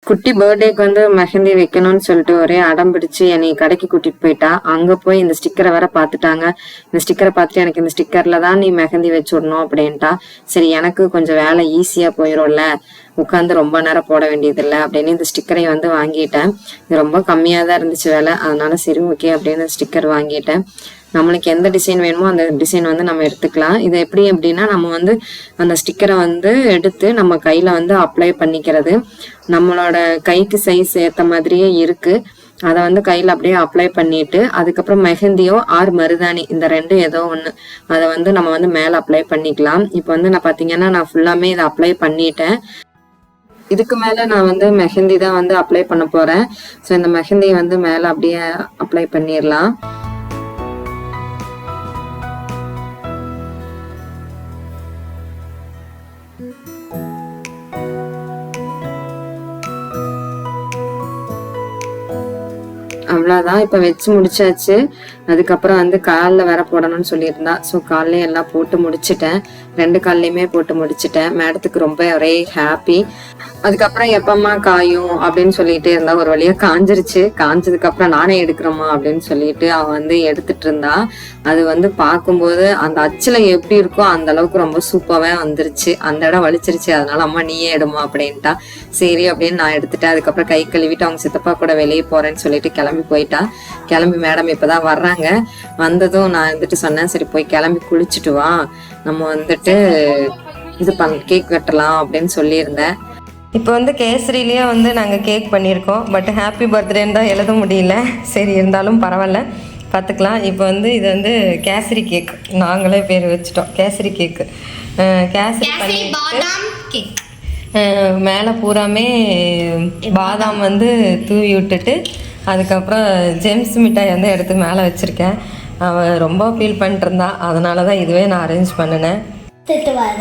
குட்டி பர்த்டேக்கு வந்து மெஹந்தி வைக்கணும்னு சொல்லிட்டு ஒரே அடம் பிடிச்சு என்னை கடைக்கு கூட்டிட்டு போயிட்டா. அங்க போய் இந்த ஸ்டிக்கரை வேற பாத்துட்டாங்க. இந்த ஸ்டிக்கரை பார்த்துட்டு எனக்கு இந்த ஸ்டிக்கர்ல தான் நீ மெஹந்தி வச்சு விடணும் அப்படின்ட்டா. சரி எனக்கு கொஞ்சம் வேலை ஈஸியா போயிடும்ல, உட்காந்து ரொம்ப நேரம் போட வேண்டியது இல்லை அப்படின்னு இந்த ஸ்டிக்கரை வந்து வாங்கிட்டேன். இது ரொம்ப கம்மியா தான் இருந்துச்சு வேலை, அதனால சரி ஓகே அப்படின்னு ஸ்டிக்கர் வாங்கிட்டேன். நம்மளுக்கு எந்த டிசைன் வேணுமோ அந்த டிசைன் வந்து நம்ம எடுத்துக்கலாம். இது எப்படி அப்படின்னா நம்ம வந்து அந்த ஸ்டிக்கரை வந்து எடுத்து நம்ம கையில வந்து அப்ளை பண்ணிக்கிறது. நம்மளோட கைக்கு சைஸ் ஏற்ற மாதிரியே இருக்கு. அதை வந்து கையில அப்படியே அப்ளை பண்ணிட்டு அதுக்கப்புறம் மெஹந்தியோ ஆர் மருதாணி இந்த ரெண்டும் ஏதோ ஒன்று அதை வந்து நம்ம வந்து மேலே அப்ளை பண்ணிக்கலாம். இப்போ வந்து நான் பார்த்தீங்கன்னா நான் ஃபுல்லாமே இதை அப்ளை பண்ணிட்டேன். இதுக்கு மேலே நான் வந்து மெஹந்தி தான் வந்து அப்ளை பண்ண போறேன். ஸோ இந்த மெஹந்தியை வந்து மேலே அப்படியே அப்ளை பண்ணிடலாம். அவ்வளோதான், இப்போ வச்சு முடிச்சாச்சு. அதுக்கப்புறம் வந்து காலில் வேற போடணும்னு சொல்லியிருந்தா. ஸோ காலையும் எல்லாம் போட்டு முடிச்சுட்டேன். 2 கால்லையுமே போட்டு முடிச்சுட்டேன். மேடத்துக்கு ரொம்ப ஒரே ஹாப்பி. அதுக்கப்புறம் எப்பம்மா காயும் அப்படின்னு சொல்லிட்டு இருந்தா. ஒரு வழியா காஞ்சிருச்சு. காஞ்சதுக்கு அப்புறம் நானே எடுக்கிறோமா அப்படின்னு சொல்லிட்டு அவன் வந்து எடுத்துட்டு இருந்தா. அது வந்து பார்க்கும்போது அந்த அச்சுல எப்படி இருக்கோ அந்த அளவுக்கு ரொம்ப சூப்பராகவே வந்துருச்சு. அந்த இடம் வலிச்சிருச்சு, அதனால அம்மா நீயே எடுமா அப்படின்ட்டா. சரி அப்படின்னு நான் எடுத்துட்டேன். அதுக்கப்புறம் கை கழுவிட்டு அவங்க சித்தப்பா கூட வெளியே போறேன்னு சொல்லிட்டு கிளம்பி போயிட்டா. கிளம்பி மேடம் இப்பதான் வர்றாங்க. வந்ததும் நான் வந்துட்டு சொன்னேன், சரி போய் கிளம்பி குளிச்சுட்டு வா, நம்ம வந்துட்டு இது கேக் வெட்டலாம் அப்படின்னு சொல்லியிருந்தேன். இப்போ வந்து கேசரிலேயே வந்து நாங்கள் கேக் பண்ணியிருக்கோம். பட் ஹாப்பி பர்த்டேன்னு தான் எழுத முடியல. சரி இருந்தாலும் பரவாயில்ல, பார்த்துக்கலாம். இப்போ வந்து இது வந்து கேசரி கேக், நாங்களே பேர் வச்சுட்டோம் கேசரி கேக்கு. கேசரி பண்ணி மேலே பூராமே பாதாம் வந்து தூவி விட்டுட்டு அதுக்கப்புறம் ஜெம்ஸ் மிட்டாய் வந்து எடுத்து மேலே வச்சுருக்கேன். அவன் ரொம்ப ஃபீல் பண்ணிட்டு இருந்தா, அதனால தான் இதுவே நான் அரேஞ்ச் பண்ணினேன்.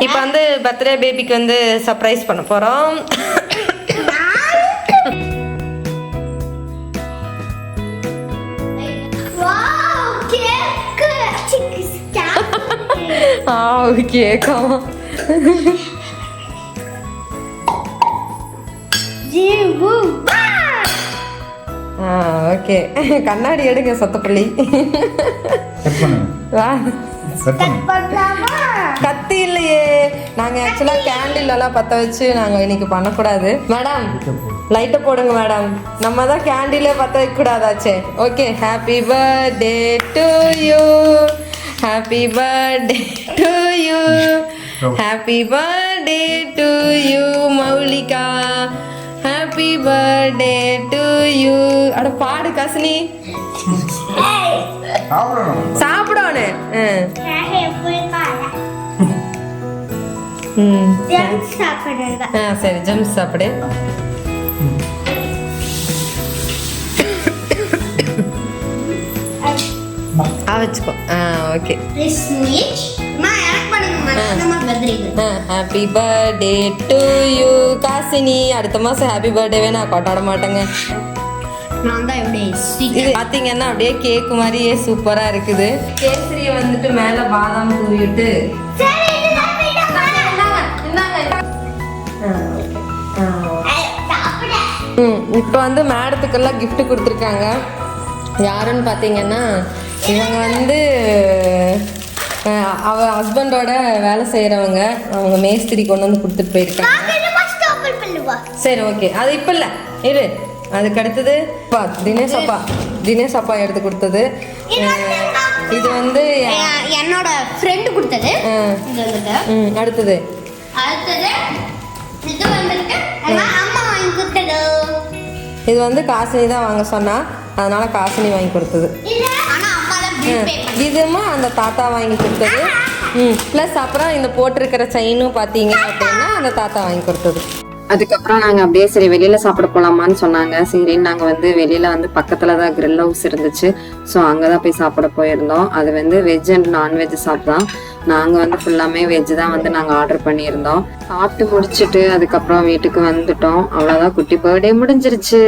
இப்போ வந்து பர்த்டே பேபிக்கு வந்து சர்ப்ரைஸ் பண்ண போகிறோம். கேக்கா ஓகே, கண்ணாடி எடுங்க சொத்தப்பள்ளி. கத்தி இல்லையே, நாங்க ஆக்சுவலா கேண்டில் எல்லாம் பத்த வச்சு நாங்க இன்னைக்கு பண்ணக்கூடாது. மேடம் லைட்டை போடுங்க மேடம், நம்ம தான் கேண்டிலே பத்த வைக்க கூடாதாச்சே. Okay, happy birthday to you, happy birthday to you, happy birthday to you Moulika, happy birthday to you. அட பாடு கசினி, சாப்பிடணும். சரி ஜம்ஸ் சாப்பிடு. வச்சுக்கோ. Okay, happy birthday to you Kasini. அடுத்த மாசம் ஹாப்பி பர்த்டேவே நான் கொண்டாட மாட்டேங்க. இது பாத்தீங்கன்னா அப்படியே கேக் மாதிரியே சூப்பரா இருக்குது. கேசரிய வந்துட்டு மேல பாதாம் தூவிட்டு இப்போ வந்து மேடத்துக்கெல்லாம் கிஃப்ட் கொடுத்துருக்காங்க. யாருன்னு பார்த்தீங்கன்னா இவங்க வந்து அவ ஹஸ்பண்டோட வேலை செய்கிறவங்க, அவங்க மேஸ்திரி கொண்டு வந்து கொடுத்துட்டு போயிருக்காங்க. சரி ஓகே, அது இப்போ இல்லை இரு. அதுக்கு அடுத்தது தினேஷ் அப்பா எடுத்து கொடுத்தது. இது வந்து என்னோட ஃப்ரெண்டு கொடுத்தது. அடுத்தது இது வந்து காசினி தான் வாங்க சொன்னா, அதனால காசினி வாங்கி கொடுத்தது. இதுமா அந்த தாத்தா வாங்கி கொடுத்தது. ப்ளஸ் அப்புறம் இந்த போட்டிருக்கிற செயினும் பார்த்தீங்க அப்படின்னா அந்த தாத்தா வாங்கி கொடுத்தது. அதுக்கப்புறம் நாங்கள் அப்படியே சரி வெளியில் சாப்பிட போகலாமான்னு சொன்னாங்க. சரின்னு நாங்கள் வந்து வெளியில் வந்து பக்கத்தில் தான் கிரில் ஹவுஸ் இருந்துச்சு. ஸோ அங்கே தான் போய் சாப்பிட போயிருந்தோம். அது வந்து வெஜ் அண்ட் நான்வெஜ் சாப்பிட்லாம். நாங்கள் வந்து ஃபுல்லாமே வெஜ் தான் வந்து நாங்கள் ஆர்டர் பண்ணியிருந்தோம். சாப்பிட்டு முடிச்சுட்டு அதுக்கப்புறம் வீட்டுக்கு வந்துட்டோம். அவ்வளோதான், குட்டி பர்த்டே முடிஞ்சிருச்சு.